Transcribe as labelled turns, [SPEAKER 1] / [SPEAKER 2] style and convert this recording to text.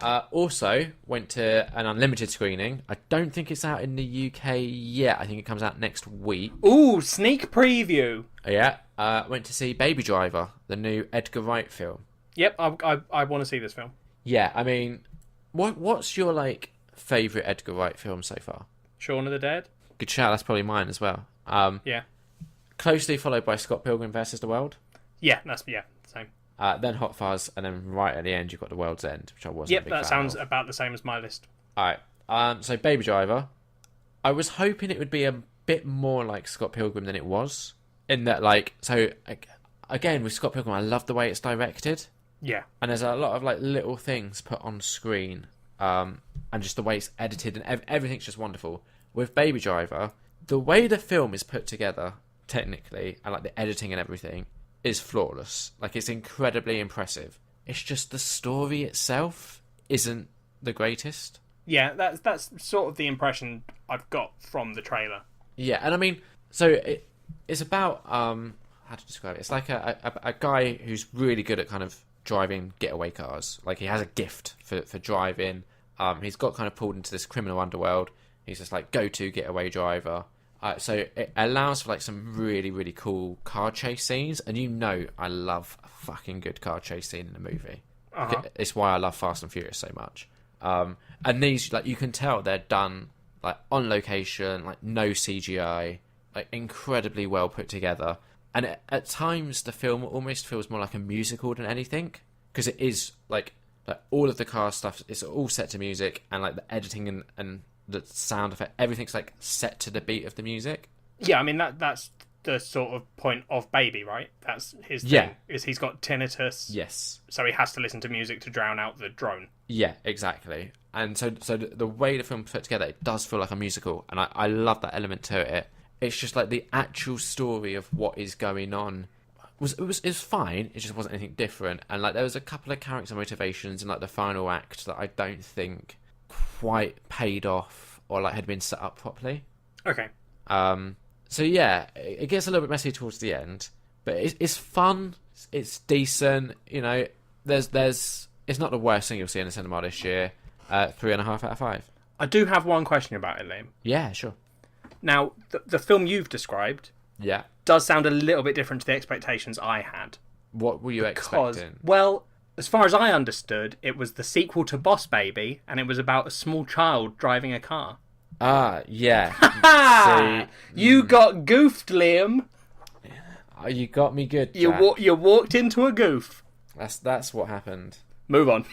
[SPEAKER 1] Also, went to an unlimited screening. I don't think it's out in the UK yet. I think it comes out next week.
[SPEAKER 2] Ooh, sneak preview.
[SPEAKER 1] Yeah. Went to see Baby Driver, the new Edgar Wright film.
[SPEAKER 2] Yep, I want to see this film.
[SPEAKER 1] Yeah, I mean, what's your favourite Edgar Wright film so far?
[SPEAKER 2] Shaun of the Dead.
[SPEAKER 1] Good shout. That's probably mine as well.
[SPEAKER 2] Yeah.
[SPEAKER 1] Closely followed by Scott Pilgrim versus the World.
[SPEAKER 2] Yeah, same.
[SPEAKER 1] Then Hot Fuzz, and then right at the end you've got The World's End, which I wasn't.
[SPEAKER 2] Yep,
[SPEAKER 1] a big
[SPEAKER 2] that
[SPEAKER 1] fan
[SPEAKER 2] sounds
[SPEAKER 1] of.
[SPEAKER 2] about the same as my list.
[SPEAKER 1] All right. So Baby Driver. I was hoping it would be a bit more like Scott Pilgrim than it was. In that, again with Scott Pilgrim, I love the way it's directed.
[SPEAKER 2] Yeah.
[SPEAKER 1] And there's a lot of little things put on screen, and just the way it's edited and everything's just wonderful. With Baby Driver, the way the film is put together, technically, and the editing and everything, is flawless. It's incredibly impressive. It's just the story itself isn't the greatest.
[SPEAKER 2] Yeah, that's sort of the impression I've got from the trailer.
[SPEAKER 1] Yeah, and I mean, so it's about how to describe it. It's like a guy who's really good at kind of driving getaway cars. He has a gift for driving. He's got kind of pulled into this criminal underworld. He's just go-to getaway driver. So it allows for some really, really cool car chase scenes. And I love a fucking good car chase scene in a movie.
[SPEAKER 2] Uh-huh.
[SPEAKER 1] It's why I love Fast and Furious so much. And these, you can tell they're done on location, no CGI, incredibly well put together. And at times the film almost feels more like a musical than anything, because it is all of the car stuff. It's all set to music, and the editing and the sound effect, everything's set to the beat of the music.
[SPEAKER 2] Yeah, I mean that's the sort of point of Baby, right? That's his thing.
[SPEAKER 1] Yeah.
[SPEAKER 2] Is he's got tinnitus.
[SPEAKER 1] Yes.
[SPEAKER 2] So he has to listen to music to drown out the drone.
[SPEAKER 1] Yeah, exactly. And so the way the film's put together, it does feel like a musical, and I love that element to it. It's just the actual story of what is going on it was fine. It just wasn't anything different. And there was a couple of character motivations in the final act that I don't think quite paid off or had been set up properly.
[SPEAKER 2] Okay.
[SPEAKER 1] So yeah, it gets a little bit messy towards the end, but it's fun. It's decent. It's not the worst thing you'll see in the cinema this year. 3.5 out of 5.
[SPEAKER 2] I do have one question about it, Liam.
[SPEAKER 1] Yeah, sure.
[SPEAKER 2] Now, the film you've described
[SPEAKER 1] Yeah.
[SPEAKER 2] does sound a little bit different to the expectations I had.
[SPEAKER 1] What were you expecting?
[SPEAKER 2] Well, as far as I understood, it was the sequel to Boss Baby, and it was about a small child driving a car.
[SPEAKER 1] Ah, yeah.
[SPEAKER 2] Ha! You got goofed, Liam.
[SPEAKER 1] You got me good,
[SPEAKER 2] You
[SPEAKER 1] Jack.
[SPEAKER 2] walked into a goof.
[SPEAKER 1] That's what happened.
[SPEAKER 2] Move on.